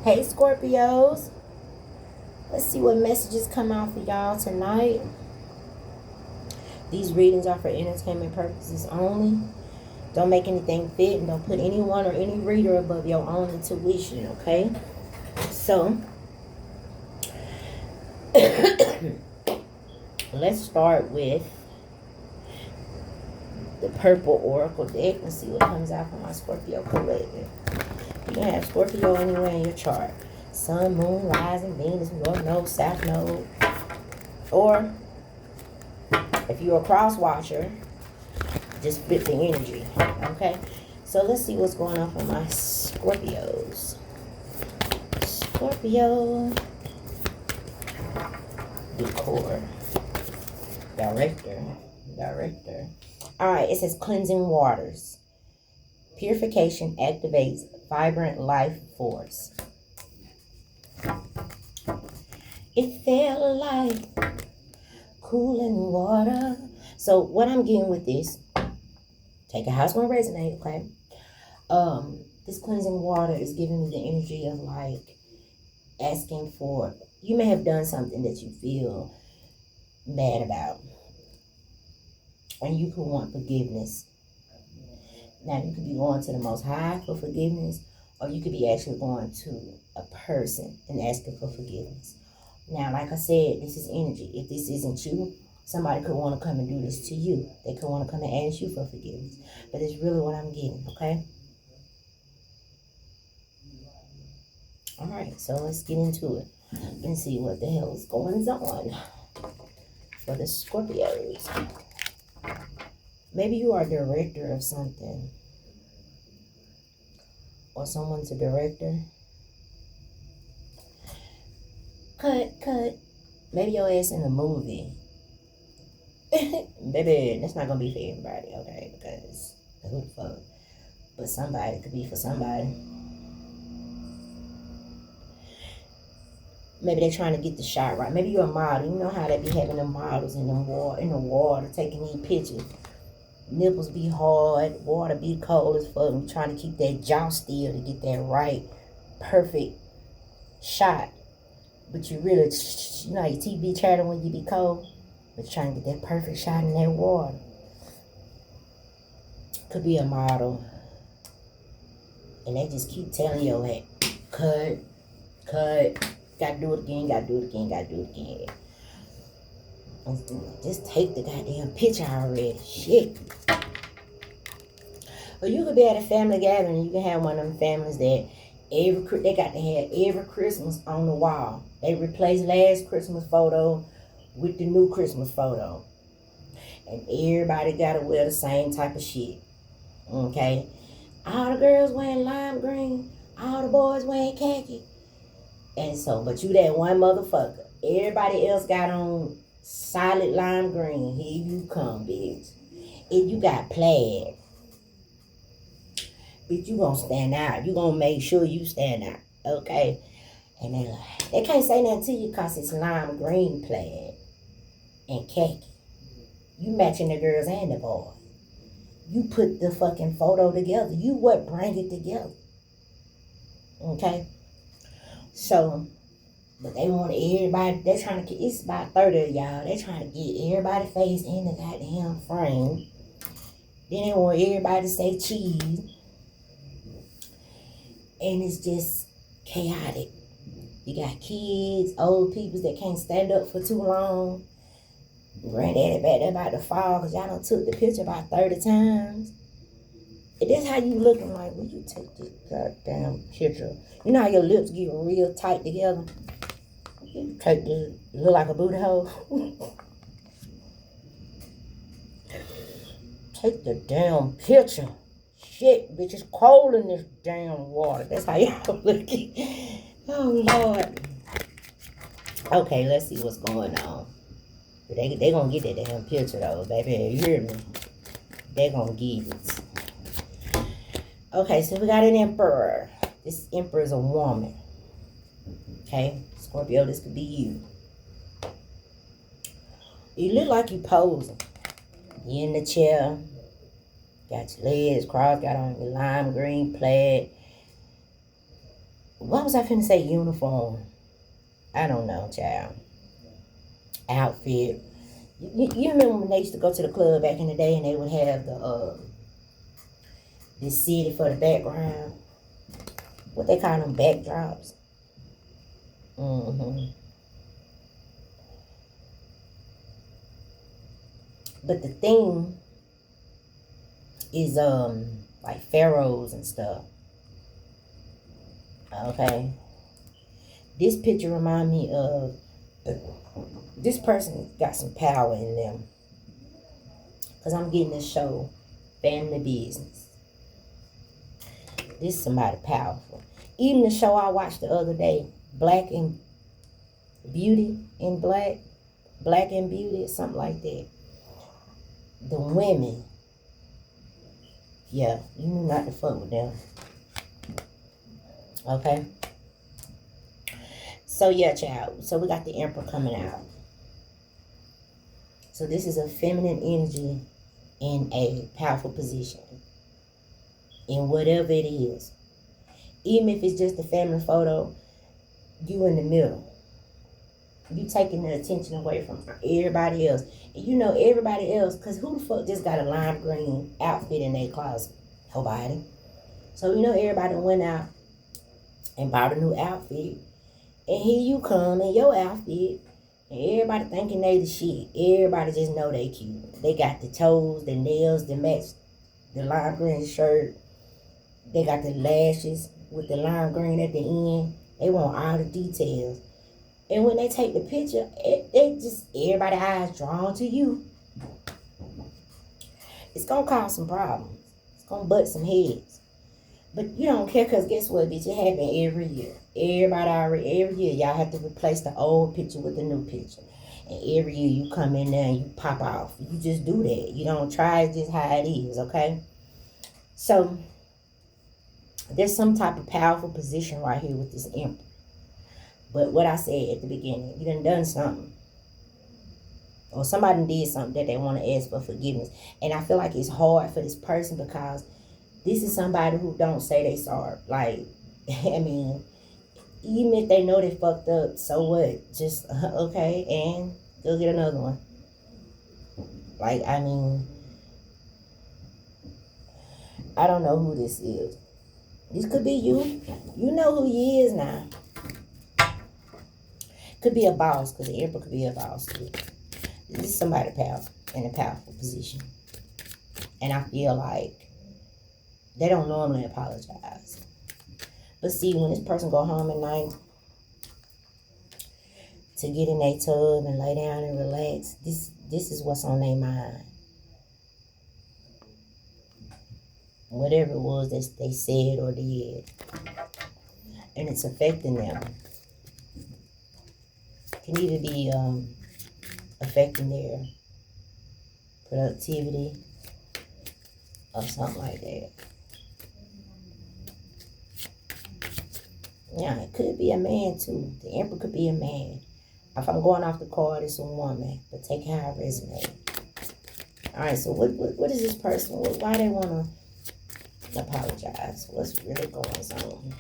Hey Scorpios, let's see what messages come out for y'all tonight. These readings are for entertainment purposes only. Don't make anything fit and don't put anyone or any reader above your own intuition, okay? So, let's start with the purple oracle deck and see what comes out for my Scorpio collective. You can have Scorpio anywhere in your chart. Sun, moon, rising, Venus, north node, south node. Or if you're a cross watcher, just fit the energy. Okay? So let's see what's going on for my Scorpios. Scorpio. Decor. Director. Alright, it says cleansing waters. Purification activates vibrant life force. It felt like cooling water. So what I'm getting with this, take a house gonna resonate, okay? This cleansing water is giving me the energy of like asking for, you may have done something that you feel bad about, and you could want forgiveness. Now you could be going to the Most High for forgiveness, or you could be actually going to a person and asking for forgiveness. Now, like I said, this is energy. If this isn't you, somebody could want to come and do this to you. They could want to come and ask you for forgiveness. But it's really what I'm getting, okay? All right, so let's get into it and see what the hell is going on for the Scorpios. Maybe you are a director of something, or someone's a director. Cut. Maybe your ass in a movie. Baby, that's not gonna be for everybody, okay? Because who the fuck? But somebody could be for somebody. Maybe they're trying to get the shot right. Maybe you're a model. You know how they be having them models in the water taking these pictures. Nipples be hard, water be cold as fuck. I'm trying to keep that jaw still to get that right, perfect shot. But you really, you know, your teeth be chattering when you be cold. But you're trying to get that perfect shot in that water. Could be a model. And they just keep telling you, hey, cut. Gotta do it again. Just take the goddamn picture already. Shit. Or you could be at a family gathering. You can have one of them families that they got to have every Christmas on the wall. They replace last Christmas photo with the new Christmas photo. And everybody got to wear the same type of shit. Okay? All the girls wearing lime green. All the boys wearing khaki. And so, but you that one motherfucker. Everybody else got on solid lime green. Here you come, bitch. If you got plaid, bitch, you gonna stand out. You gonna make sure you stand out. Okay? And they can't say nothing to you because it's lime green plaid and khaki. You matching the girls and the boys. You put the fucking photo together. You what bring it together. Okay? So, but they want everybody, they're trying to get, it's about 30 of y'all. They're trying to get everybody's face in the goddamn frame. Then they want everybody to say cheese. And it's just chaotic. You got kids, old people that can't stand up for too long. Granddaddy back there about to fall because y'all done took the picture about 30 times. And that's how you looking like, when you take this goddamn picture. You know how your lips get real tight together? You take this, look like a booty hole. Take the damn picture. Shit, bitch, it's cold in this damn water. That's how y'all looking. Oh, Lord. Okay, let's see what's going on. They gonna get that damn picture, though, baby. You hear me? They gonna get it. Okay, so we got an emperor. This emperor is a woman. Okay? Scorpio, this could be you. You look like you posing. You in the chair. Got your legs crossed. Got on your lime green plaid. what was I finna say? Uniform. I don't know, child. Outfit. You remember when they used to go to the club back in the day and they would have the city for the background? What they call them, backdrops? Mm-hmm. But the thing is like pharaohs and stuff. Okay. This picture remind me of this person got some power in them. Cause I'm getting this show, Family Business. This is somebody powerful. Even the show I watched the other day, Black and Beauty in Black, Black and Beauty, something like that. The women, yeah, you knew not to fuck with them. Okay. So yeah, child. So we got the Emperor coming out. So this is a feminine energy in a powerful position. In whatever it is. Even if it's just a family photo, you in the middle. You taking the attention away from everybody else. And you know everybody else, because who the fuck just got a lime green outfit in their closet? Nobody. So you know everybody went out and bought a new outfit. And here you come in your outfit. And everybody thinking they the shit. Everybody just know they cute. They got the toes, the nails, the match, the lime green shirt. They got the lashes with the lime green at the end. They want all the details. And when they take the picture, it just, everybody's eyes drawn to you. It's going to cause some problems. It's going to butt some heads. But you don't care because guess what, bitch? It happen every year. Every year, y'all have to replace the old picture with the new picture. And every year you come in there and you pop off. You just do that. You don't try, it's just how it is, okay? So, there's some type of powerful position right here with this Emperor. But what I said at the beginning, you done something. Or somebody did something that they want to ask for forgiveness. And I feel like it's hard for this person because this is somebody who don't say they sorry. Like, I mean, even if they know they fucked up, so what? Just, okay, and go get another one. Like, I mean, I don't know who this is. This could be you. You know who he is now. Could be a boss, because the Emperor could be a boss too. This is somebody powerful, in a powerful position. And I feel like they don't normally apologize. But see, when this person go home at night to get in their tub and lay down and relax, this is what's on their mind. Whatever it was that they said or did. And it's affecting them. Can either be affecting their productivity or something like that. Yeah, it could be a man too. The Emperor could be a man. If I'm going off the card, it's a woman. But take how it resonates. Alright, so what is this person? Why they want to apologize? What's really going on?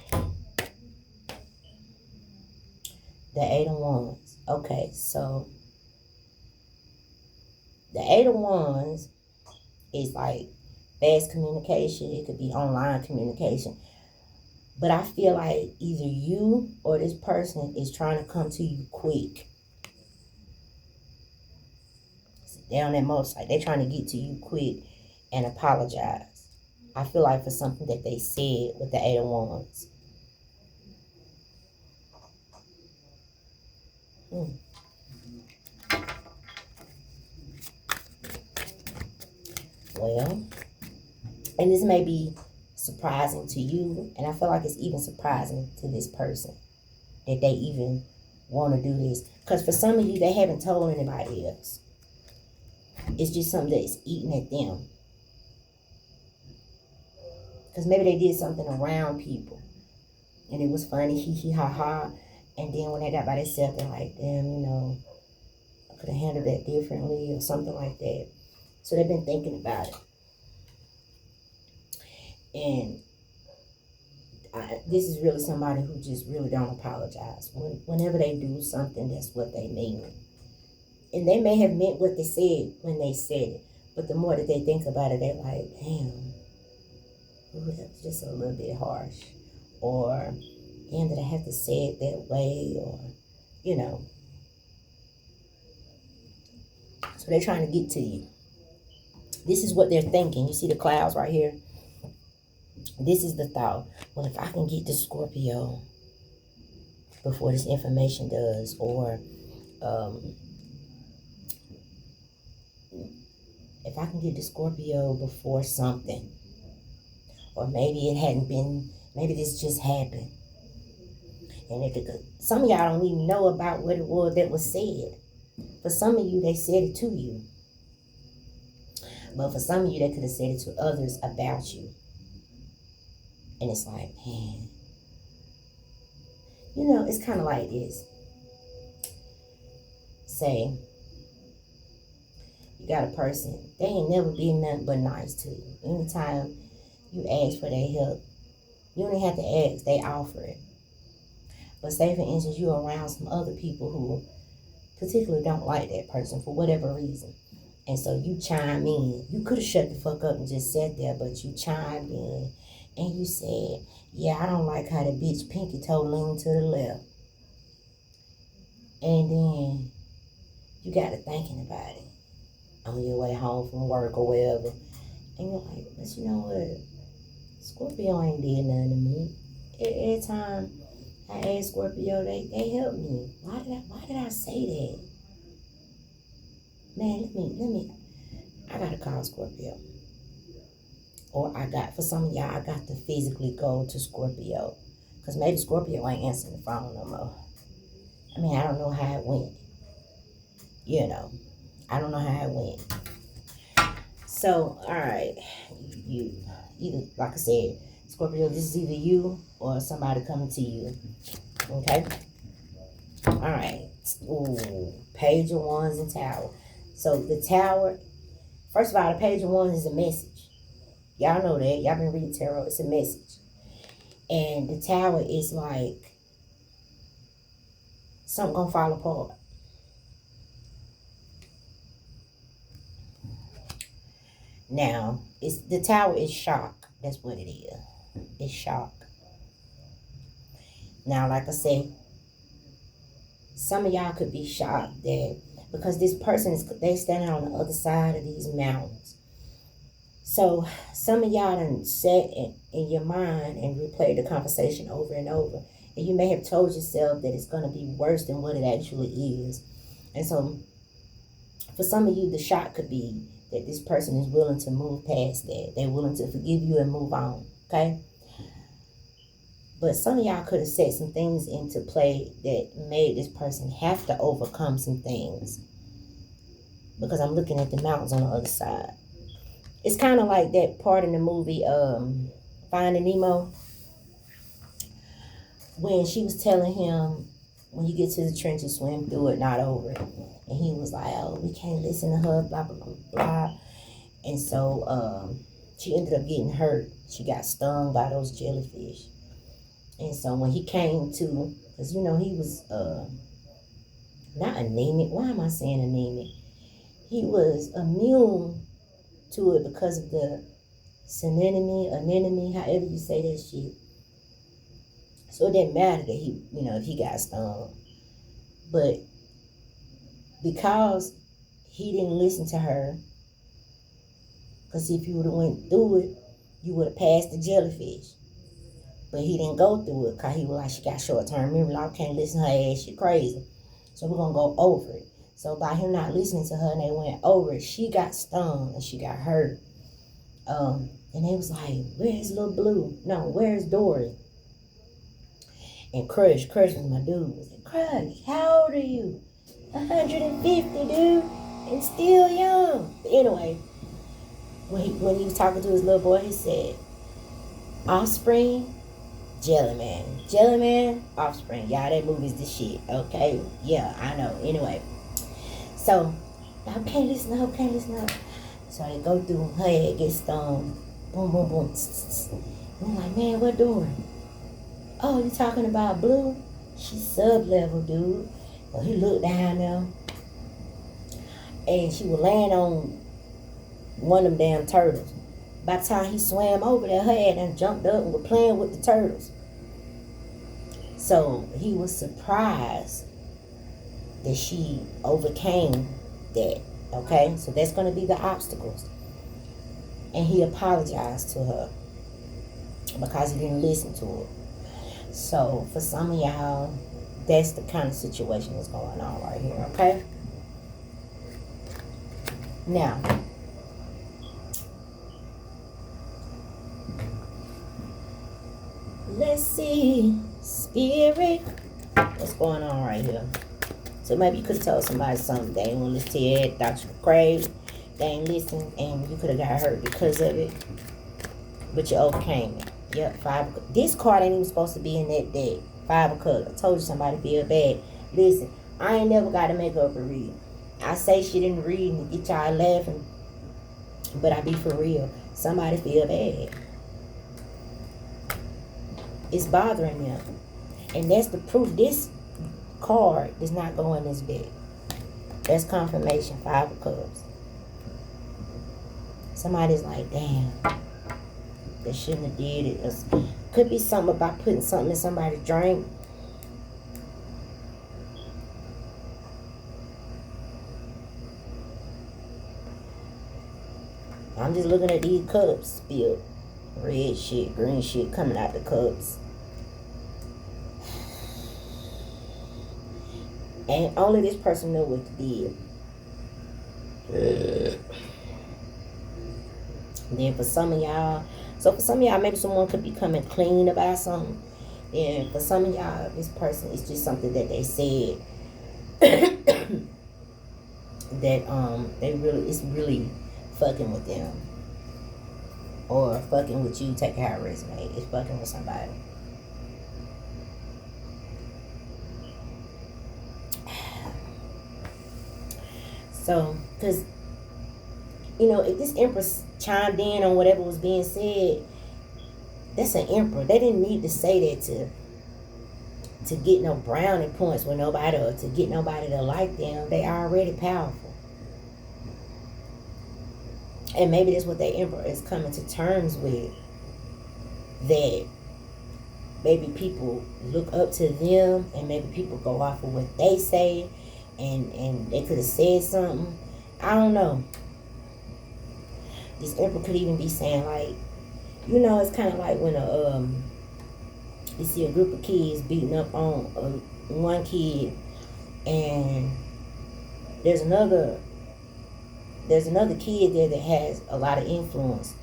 The Eight of Wands. Okay, so the Eight of Wands is like fast communication. It could be online communication. But I feel like either you or this person is trying to come to you quick. They're on that motorcycle. They're trying to get to you quick and apologize. I feel like for something that they said with the Eight of Wands. Well, and this may be surprising to you, and I feel like it's even surprising to this person that they even want to do this. Because for some of you, they haven't told anybody else. It's just something that's eating at them. Because maybe they did something around people, and it was funny, hee hee ha ha. And then when they got by themselves, they're like, damn, you know, I could have handled that differently or something like that. So they've been thinking about it. And this is really somebody who just really don't apologize. Whenever they do something, that's what they mean. And they may have meant what they said when they said it. But the more that they think about it, they're like, damn, ooh, that's just a little bit harsh. Or, damn, did I have to say it that way? Or, you know. So they're trying to get to you. This is what they're thinking. You see the clouds right here? This is the thought. Well, if I can get to Scorpio before this information does, or if I can get to Scorpio before something, or maybe it hadn't been, maybe this just happened. And if it, some of y'all don't even know about what it was that was said. For some of you, they said it to you. But for some of you, they could have said it to others about you. And it's like, man, you know, it's kind of like this. Say, you got a person, they ain't never been nothing but nice to you. Anytime you ask for their help, you don't even have to ask, they offer it. But say, for instance, you're around some other people who particularly don't like that person for whatever reason. And so you chime in. You could have shut the fuck up and just sat there, but you chimed in and you said, yeah, I don't like how the bitch pinky toe leaned to the left. And then you got to thinking about it on your way home from work or wherever. And you're like, but you know what? Scorpio ain't did nothing to me. Every time I asked Scorpio, they helped me. Why did I say that? Man, let me, I gotta call Scorpio. Or for some of y'all, I got to physically go to Scorpio. Because maybe Scorpio ain't answering the phone no more. I mean, I don't know how it went. You know, I don't know how it went. So, all right, you either, like I said, Scorpio, this is either you or somebody coming to you. Okay? All right. Ooh, Page of Wands and Tower. So the Tower, first of all, the Page of Wands is a message. Y'all know that. Y'all been reading tarot. It's a message. And the Tower is like something gonna fall apart. Now, the Tower is shock. That's what it is. It's shock. Now, like I said, some of y'all could be shocked that because this person they standing on the other side of these mountains. So some of y'all done sat in your mind and replayed the conversation over and over. And you may have told yourself that it's going to be worse than what it actually is. And so for some of you, the shock could be that this person is willing to move past that. They're willing to forgive you and move on. Okay? But some of y'all could have set some things into play that made this person have to overcome some things. Because I'm looking at the mountains on the other side. It's kind of like that part in the movie Finding Nemo. When she was telling him, when you get to the trenches, swim through it, not over it. And he was like, oh, we can't listen to her, blah, blah, blah, blah. And so she ended up getting hurt. She got stung by those jellyfish. And so when he came to, because, you know, he was not anemic. Why am I saying anemic? He was immune to it because of the anemone, however you say that shit. So it didn't matter that he, you know, if he got stung. But because he didn't listen to her, because if you would have went through it, you would have passed the jellyfish. But he didn't go through it because he was like, she got short-term memory. I can't listen to her ass. She crazy. So we're going to go over it. So by him not listening to her and they went over it, she got stung and she got hurt. And they was like, where's Little Blue? No, where's Dory? And Crush was my dude. I said, Crush, how old are you? 150, dude. And still young. But anyway, when he was talking to his little boy, he said, offspring, Jelly Man, offspring. Y'all, that movie's the shit, okay? Yeah, I know. Anyway. So, I can't listen to her. So they go through, her head gets stung. Boom, boom, boom. And I'm like, man, what Dory? Oh, you talking about Blue? She's sub-level, dude. Well, he looked down there, and she was laying on one of them damn turtles. By the time he swam over there, her head and jumped up and was playing with the turtles. So he was surprised that she overcame that. Okay, so that's going to be the obstacles. And he apologized to her because he didn't listen to her. So for some of y'all, that's the kind of situation that's going on right here. Okay. Now, let's see, Spirit, what's going on right here? So maybe you could have told somebody something. They ain't want to listen to you. They thought you were crazy. They ain't listening, and you could have got hurt because of it. But you overcame it. Yep, 5. This card ain't even supposed to be in that deck. 5 of Cups. I told you somebody feel bad. Listen, I ain't never got to make up a read. I say shit in the reading and get y'all laughing, but I be for real. Somebody feel bad. It's bothering them. And that's the proof. This card does not go in this deck. That's confirmation. 5 of Cups. Somebody's like, damn, they shouldn't have did it. Could be something about putting something in somebody's drink. I'm just looking at these cups spilled. Red shit, green shit coming out the cups. And only this person knows what to do. Then for some of y'all, maybe someone could be coming clean about something. And for some of y'all, this person is just something that they said that it's really fucking with them. Or fucking with you. Take how it resonates. It's fucking with somebody. So, because, if this Empress chimed in on whatever was being said, that's an Emperor. They didn't need to say that to get no brownie points with nobody or to get nobody to like them. They already powerful. And maybe that's what the Emperor is coming to terms with. That maybe people look up to them and maybe people go off of what they say and they could have said something. I don't know. This Emperor could even be saying like, it's kind of like when you see a group of kids beating up on one kid, and there's another kid there that has a lot of influence,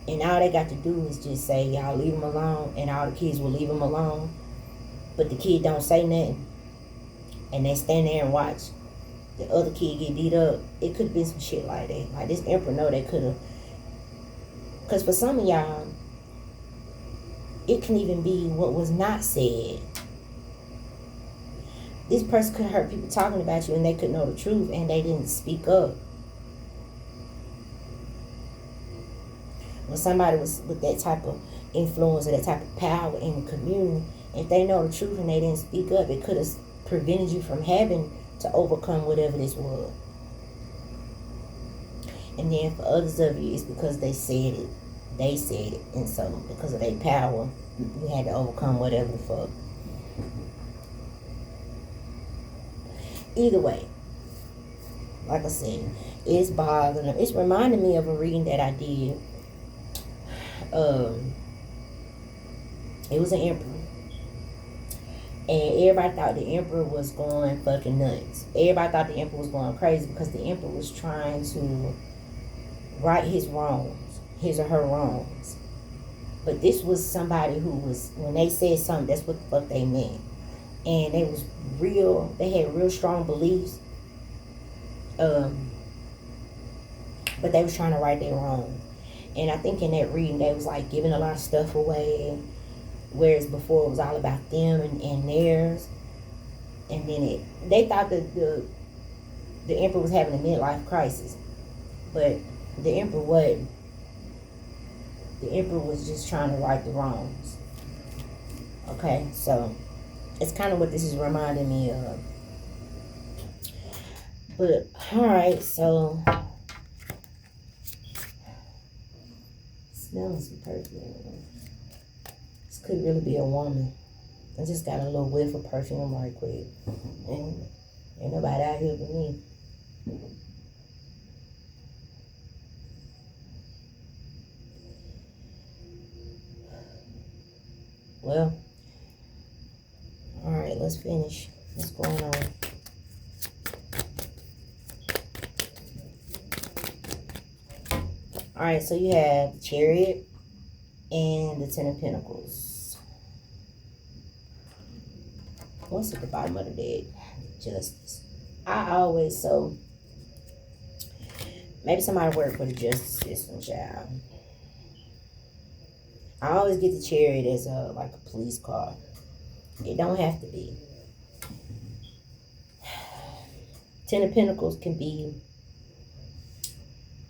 and all they got to do is just say, y'all leave him alone, and all the kids will leave him alone, but the kid don't say nothing, and they stand there and watch the other kid get beat up. It could have been some shit like that. Like this Emperor know they could have. Because for some of y'all, it can even be what was not said. This person could hurt people talking about you and they could know the truth and they didn't speak up. When somebody was with that type of influence or that type of power in the community, if they know the truth and they didn't speak up, it could have prevented you from having to overcome whatever this was. And then for others of you, it's because they said it. They said it. And so because of their power, you had to overcome whatever the fuck. Either way, like I said, it's bothering them. It's reminding me of a reading that I did. It was an Emperor. And everybody thought the Emperor was going fucking nuts. Everybody thought the Emperor was going crazy because the Emperor was trying to right his wrongs, his or her wrongs. But this was somebody who was, when they said something, that's what the fuck they meant. And they was real, they had real strong beliefs. But they was trying to right their wrongs. And I think in that reading, they was like giving a lot of stuff away. Whereas before it was all about them and theirs. And then they thought that the Emperor was having a midlife crisis. But the Emperor wasn't. The Emperor was just trying to right the wrongs. Okay, so it's kind of what this is reminding me of. But, alright, so smelling some perfume. This could really be a woman. I just got a little whiff of perfume right quick. And ain't nobody out here but me. Well, alright, let's finish. What's going on? Alright, so you have the Chariot and the Ten of Pentacles. What's at the bottom of the deck? Justice. So maybe somebody work for the justice system, child. I always get the Chariot as like a police car. It don't have to be. Ten of Pentacles can be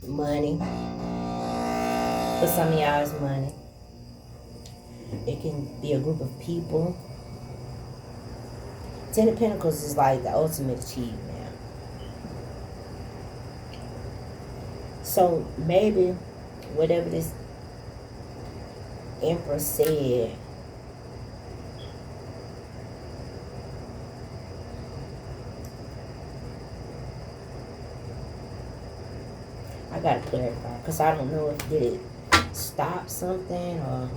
money. For some of y'all, it's money. It can be a group of people. Ten of Pentacles is like the ultimate achievement. So maybe whatever this Emperor said, I gotta clarify because I don't know if did it stop something or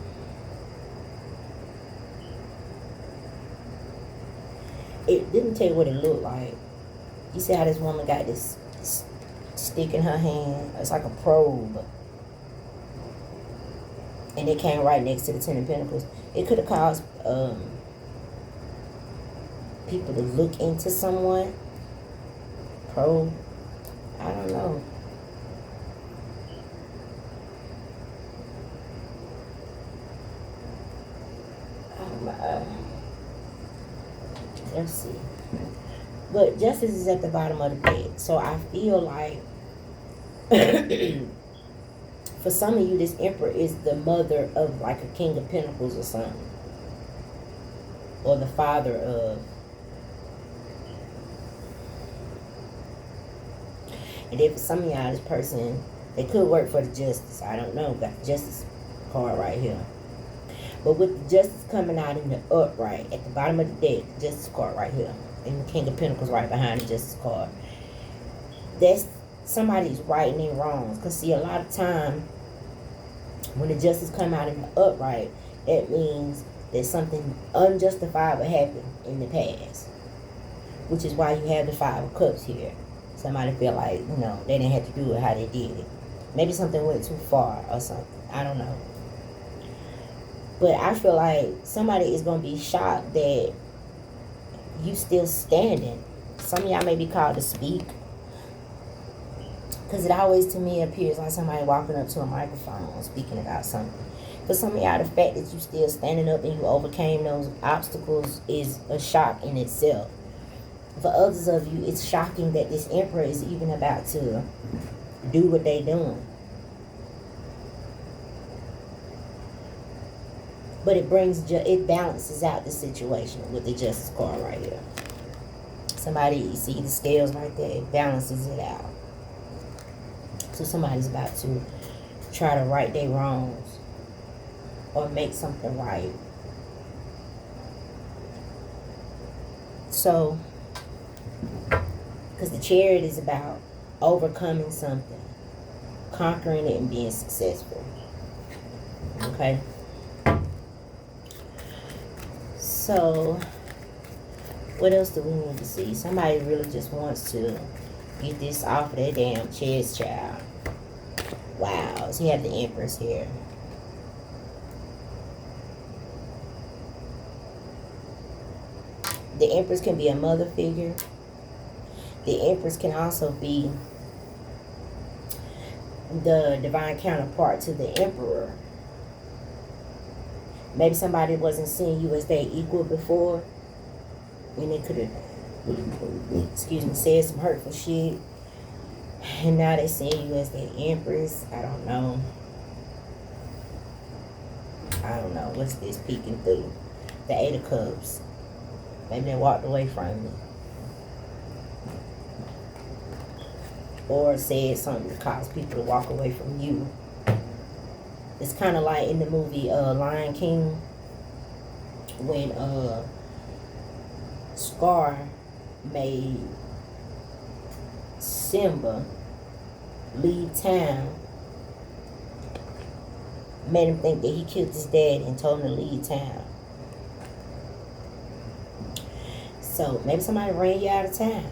it didn't tell you what it looked like. You see how this woman got this stick in her hand? It's like a probe. And it came right next to the Ten of Pentacles. It could have caused people to look into someone. Probe. I don't know. Let's see. But justice is at the bottom of the deck. So I feel like for some of you, this Emperor is the mother of like a King of Pentacles or something. Or the father of. And if for some of y'all, this person, they could work for the justice. I don't know. Got the justice card right here. But with the justice coming out in the upright, at the bottom of the deck, the justice card right here. And the King of Pentacles right behind the justice card. That's somebody's righting their wrongs. Because see, a lot of time, when the justice come out in the upright, that means that something unjustifiable happened in the past. Which is why you have the Five of Cups here. Somebody feel like, you know, they didn't have to do it how they did it. Maybe something went too far or something. I don't know. But I feel like somebody is going to be shocked that you still standing. Some of y'all may be called to speak. Because it always, to me, appears like somebody walking up to a microphone speaking about something. For some of y'all, the fact that you still standing up and you overcame those obstacles is a shock in itself. For others of you, it's shocking that this Emperor is even about to do what they doing. But it balances out the situation with the Justice card right here. Somebody, you see the scales right there, it balances it out. So somebody's about to try to right their wrongs or make something right. So, because the Chariot is about overcoming something, conquering it and being successful. Okay? So, what else do we need to see? Somebody really just wants to get this off of their damn chest, child. Wow. So you have the Empress here. The Empress can be a mother figure. The Empress can also be the divine counterpart to the Emperor. Maybe somebody wasn't seeing you as their equal before, and they could have, said some hurtful shit, and now they're seeing you as their Empress. I don't know. What's this peeking through? The Eight of Cups. Maybe they walked away from me. Or said something to cause people to walk away from you. It's kind of like in the movie Lion King, when Scar made Simba leave town, made him think that he killed his dad and told him to leave town. So maybe somebody ran you out of town.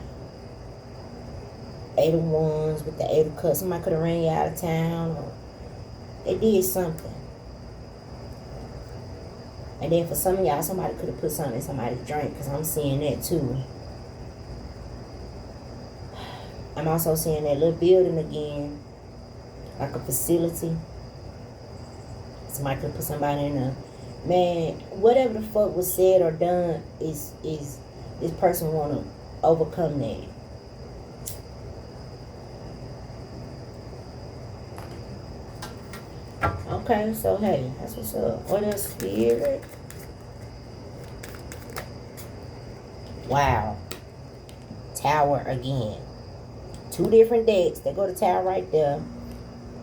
Eight of Wands with the Eight of Cups. Somebody could have ran you out of town, or they did something. And then for some of y'all, somebody could have put something in somebody's drink, because I'm seeing that too. I'm also seeing that little building again, like a facility. Somebody could have put somebody in a... Man, whatever the fuck was said or done, is this person want to overcome that. Okay, so hey, that's what's up. What else, Spirit? Wow. Tower again. Two different decks. They go to Tower right there.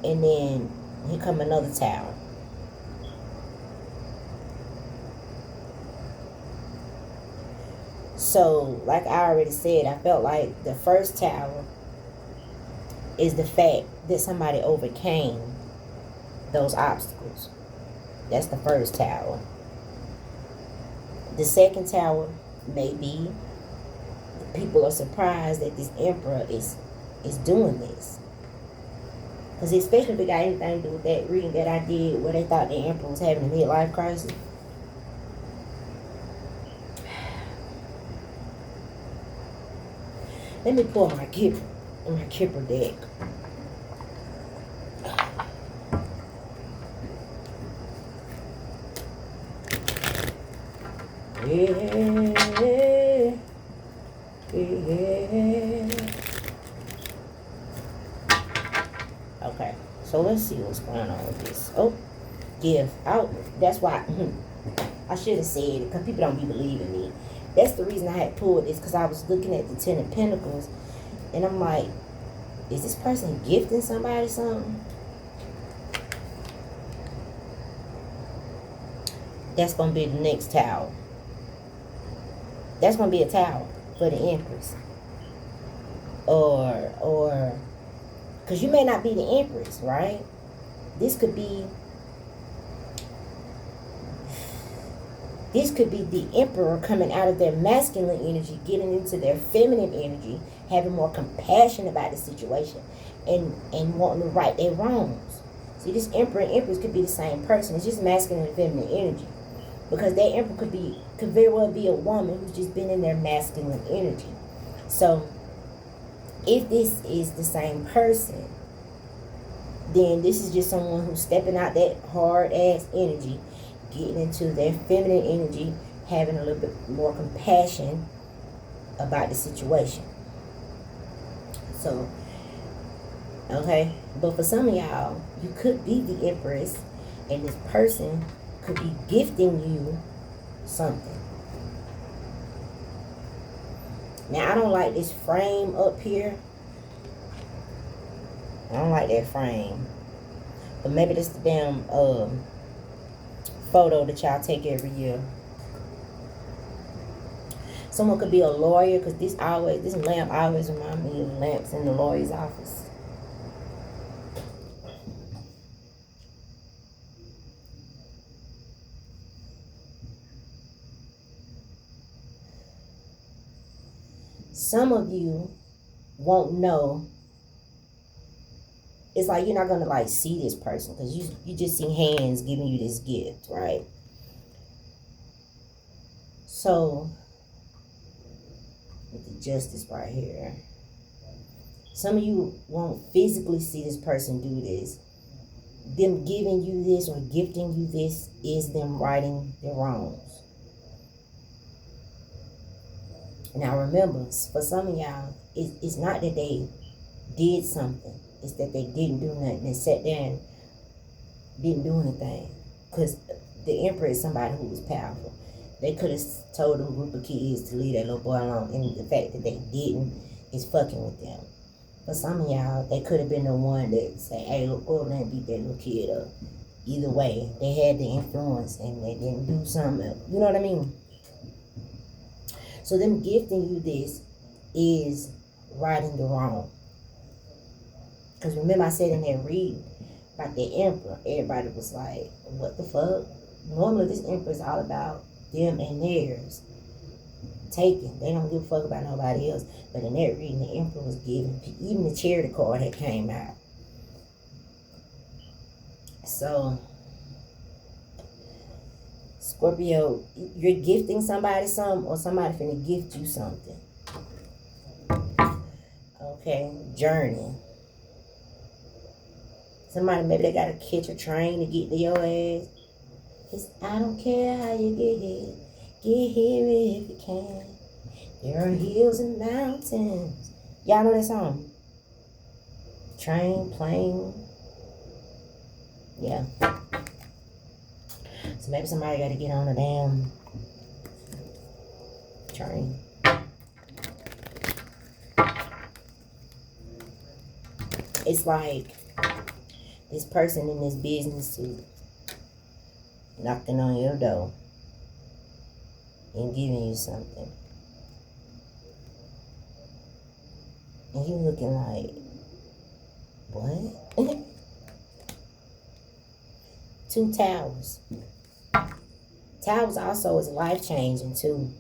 And then here come another Tower. So, like I already said, I felt like the first Tower is the fact that somebody overcame those obstacles. That's the first Tower. The second Tower may be people are surprised that this Emperor is doing this. Because especially if it got anything to do with that reading that I did where they thought the Emperor was having a midlife crisis. Let me pull my Kipper deck. Yeah. Okay, so let's see what's going on with this. Oh, give out. That's why I should have said it, because people don't be believing me. That's the reason I had pulled this, because I was looking at the Ten of Pentacles, and I'm like, is this person gifting somebody something? That's going to be the next Tower. That's going to be a Tower for the Empress. Or, because you may not be the Empress, right? This could be the Emperor coming out of their masculine energy, getting into their feminine energy, having more compassion about the situation, and wanting to right their wrongs. See, this Emperor and Empress could be the same person. It's just masculine and feminine energy. Because that Emperor could very well be a woman who's just been in their masculine energy. So, if this is the same person, then this is just someone who's stepping out that hard-ass energy, getting into their feminine energy, having a little bit more compassion about the situation. So, okay. But for some of y'all, you could be the Empress, and this person could be gifting you something. Now, I don't like this frame up here. I don't like that frame. But maybe that's the damn photo that y'all take every year. Someone could be a lawyer, because this lamp always reminds me of lamps in the lawyer's office. Some of you won't know. It's like you're not going to like see this person, because you just see hands giving you this gift, right? So, with the Justice right here, some of you won't physically see this person do this. Them giving you this or gifting you this is them righting their wrongs. Now remember, for some of y'all, it's not that they did something. It's that they didn't do nothing. They sat there and didn't do anything. Because the Emperor is somebody who was powerful. They could have told them group of kids to leave that little boy alone, and the fact that they didn't is fucking with them. For some of y'all, they could have been the one that say, hey, look, go over there and beat that little kid up. Either way, they had the influence and they didn't do something else. You know what I mean? So them gifting you this is righting the wrong. Because remember I said in that reading about the emperor, everybody was like, what the fuck? Normally this emperor is all about them and theirs. Taken. They don't give a fuck about nobody else. But in that reading, the emperor was giving. Even the charity card had came out. So, Scorpio, you're gifting somebody something, or somebody finna gift you something. Okay, journey. Somebody, maybe they gotta catch a train to get to your ass. I don't care how you get here. Get here if you can. There are hills and mountains. Y'all know that song? Train, plane. Yeah. So maybe somebody got to get on a damn train. It's like this person in this business suit knocking on your door and giving you something. And you looking like, what? 2 towers. Towers also is life-changing too.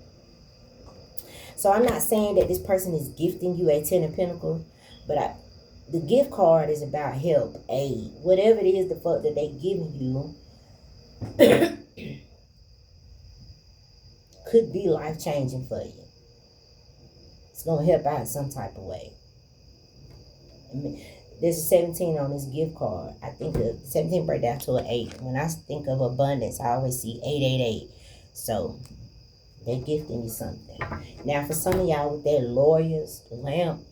So I'm not saying that this person is gifting you a 10 of Pentacles, but the gift card is about help, aid. Whatever it is the fuck that they giving you could be life-changing for you. It's going to help out in some type of way. There's a 17 on this gift card. I think the 17 break down to an 8. When I think of abundance, I always see 888. So they're gifting you something. Now, for some of y'all with that lawyer's lamp,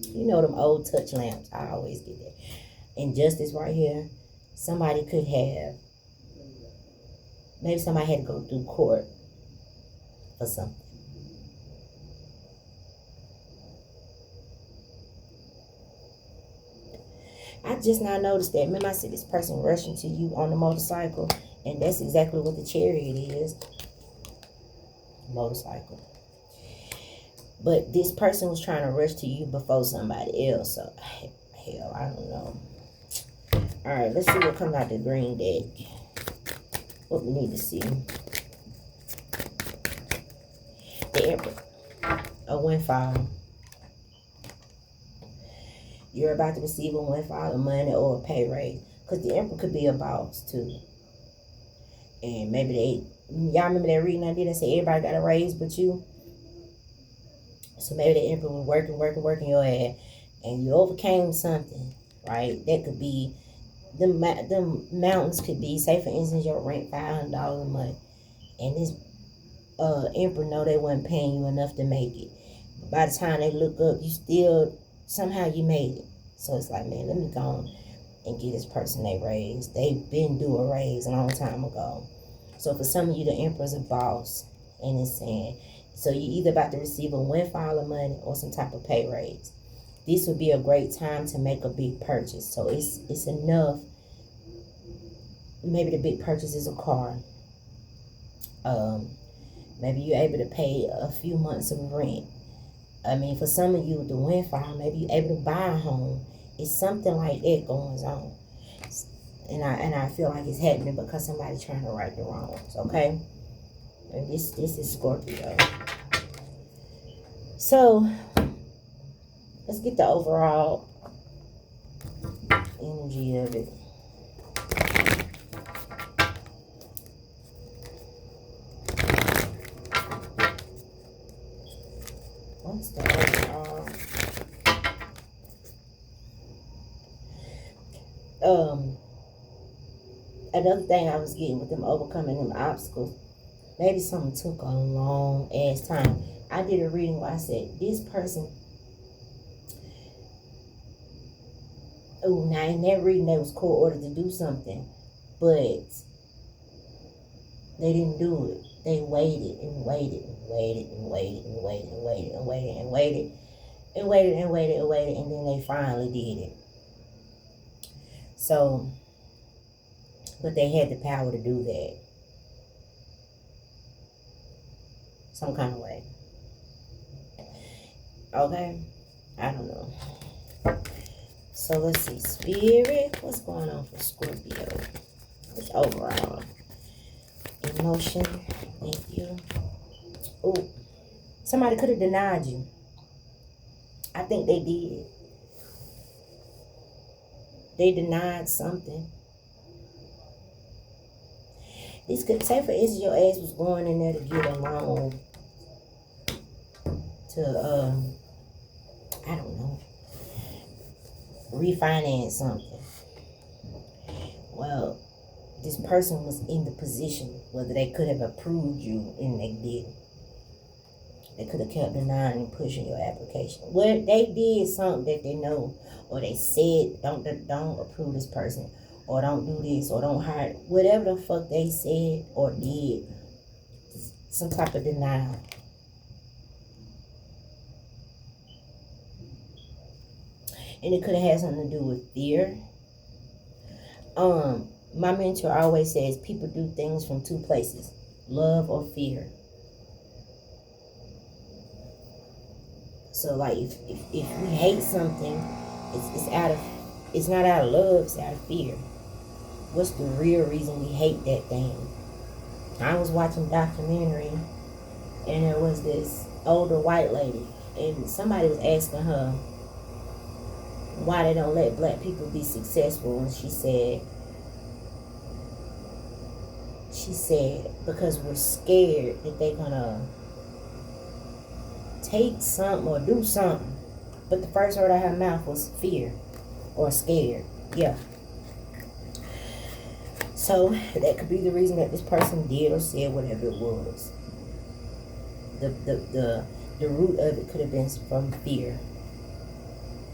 you know them old touch lamps. I always get that. Injustice right here. Somebody could have, maybe somebody had to go through court for something. I just now noticed that. Remember I said this person rushing to you on the motorcycle, and that's exactly what the chariot is. Motorcycle. But this person was trying to rush to you before somebody else. So, hell, I don't know. Alright, let's see what comes out the green deck. What we need to see. The Emperor. A windfall. You're about to receive a windfall of money or a pay raise. Because the Emperor could be a boss too. And maybe y'all remember that reading I did? I said everybody got a raise but you. So maybe the Emperor was working your ass. And you overcame something, right? That could be, them mountains could be, say for instance, your rent $500 a month. And this Emperor know they wasn't paying you enough to make it. But by the time they look up, you still, somehow you made it. So it's like, man, let me go on and give this person a raise. They've been due a raise a long time ago. So for some of you, the Emperor's a boss. And it's saying, so you're either about to receive a windfall of money or some type of pay raise. This would be a great time to make a big purchase. So it's enough. Maybe the big purchase is a car. Maybe you're able to pay a few months of rent. I mean, for some of you with the windfall, maybe you're able to buy a home. It's something like that going on. And I feel like it's happening because somebody's trying to right the wrongs, okay? And this is Scorpio. So, let's get the overall energy of it. What's the overall? Another thing I was getting with them overcoming them obstacles, maybe something took a long ass time. I did a reading where I said, this person, oh, now in that reading they was court ordered to do something, but they didn't do it. They waited and waited and waited and waited and waited and waited and waited and waited and waited and waited and waited, and then they finally did it. So, but they had the power to do that some kind of way. Okay? I don't know. So let's see. Spirit, what's going on for Scorpio? It's overall. Emotion, thank you. Oh, somebody could have denied you. I think they did. They denied something. This could, say for instance, your ass was going in there to get a loan to, I don't know, refinance something. Well, this person was in the position whether they could have approved you and they didn't. They could have kept denying and pushing your application. Well, they did something that they know, or they said, don't approve this person, or don't do this, or don't hire. Whatever the fuck they said or did, some type of denial. And it could have had something to do with fear. My mentor always says people do things from two places, love or fear. So like if we hate something, it's not out of love, it's out of fear. What's the real reason we hate that thing? I was watching a documentary and there was this older white lady and somebody was asking her why they don't let black people be successful, and she said because we're scared that they're gonna take something or do something. But the first word out of her mouth was fear or scared. Yeah. So that could be the reason that this person did or said whatever it was. The root of it could have been from fear.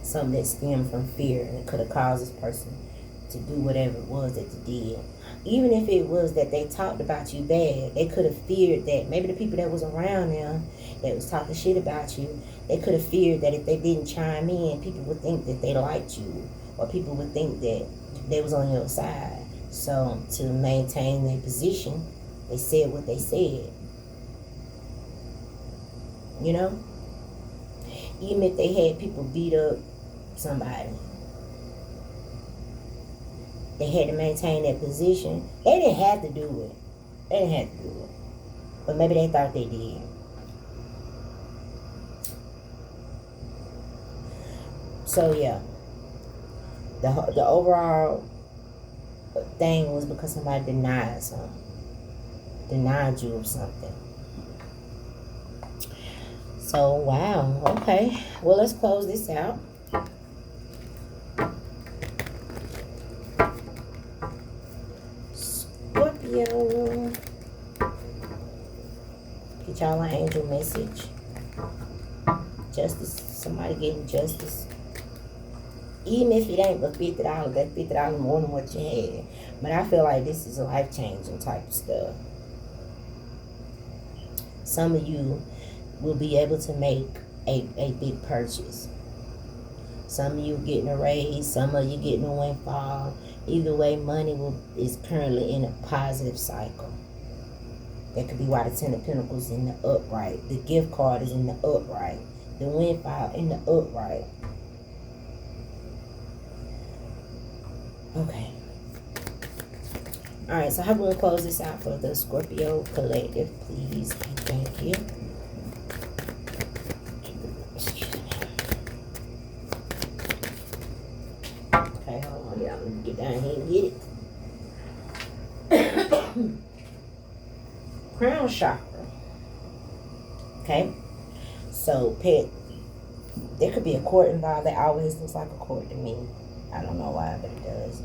Something that stemmed from fear, and it could have caused this person to do whatever it was that they did. Even if it was that they talked about you bad, they could have feared that maybe the people that was around them that was talking shit about you, they could have feared that if they didn't chime in, people would think that they liked you, or people would think that they was on your side. So to maintain their position, they said what they said. You know? Even if they had people beat up somebody, they had to maintain that position. They didn't have to do it. They didn't have to do it. But maybe they thought they did. So yeah. The overall thing was because somebody denied something. Denied you of something. So wow. Okay. Well, let's close this out. Scorpio. Get y'all an angel message. Justice. Somebody getting justice. Even if it ain't but $50, that's $50 more than what you had. But I feel like this is a life-changing type of stuff. Some of you will be able to make a big purchase. Some of you getting a raise, some of you getting a windfall. Either way, money is currently in a positive cycle. That could be why the Ten of Pentacles in the upright. The gift card is in the upright. The windfall in the upright. Okay. Alright, so how we going to close this out for the Scorpio Collective, please? Thank you. Excuse me. Okay, hold on, y'all. Let me get down here and get it. Crown chakra. Okay. So, there could be a court involved. That always looks like a court to me. I don't know why, but it does.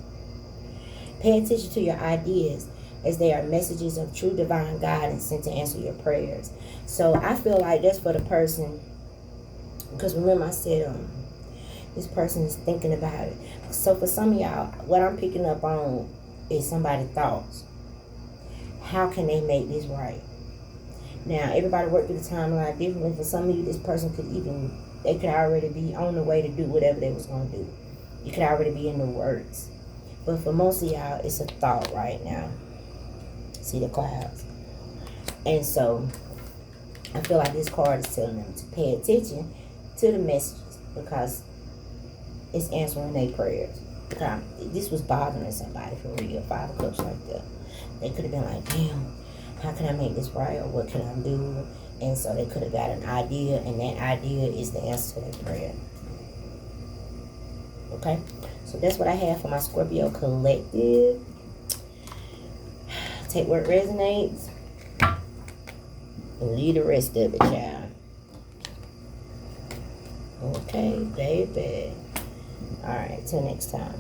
Pay attention to your ideas, as they are messages of true divine guidance sent to answer your prayers. So I feel like that's for the person, because remember I said this person is thinking about it. So for some of y'all, what I'm picking up on is somebody's thoughts. How can they make this right? Now, everybody worked through the timeline differently. For some of you, this person they could already be on the way to do whatever they was going to do. You could already be in the works. But for most of y'all, it's a thought right now. See the clouds. And so, I feel like this card is telling them to pay attention to the messages because it's answering their prayers. This was bothering somebody for real. 5 of Cups right there. They could have been like, damn, how can I make this right? Or what can I do? And so they could have got an idea, and that idea is the answer to their prayer. Okay? So that's what I have for my Scorpio collective. Take what resonates and leave the rest of it, child. Okay, baby. Alright, till next time.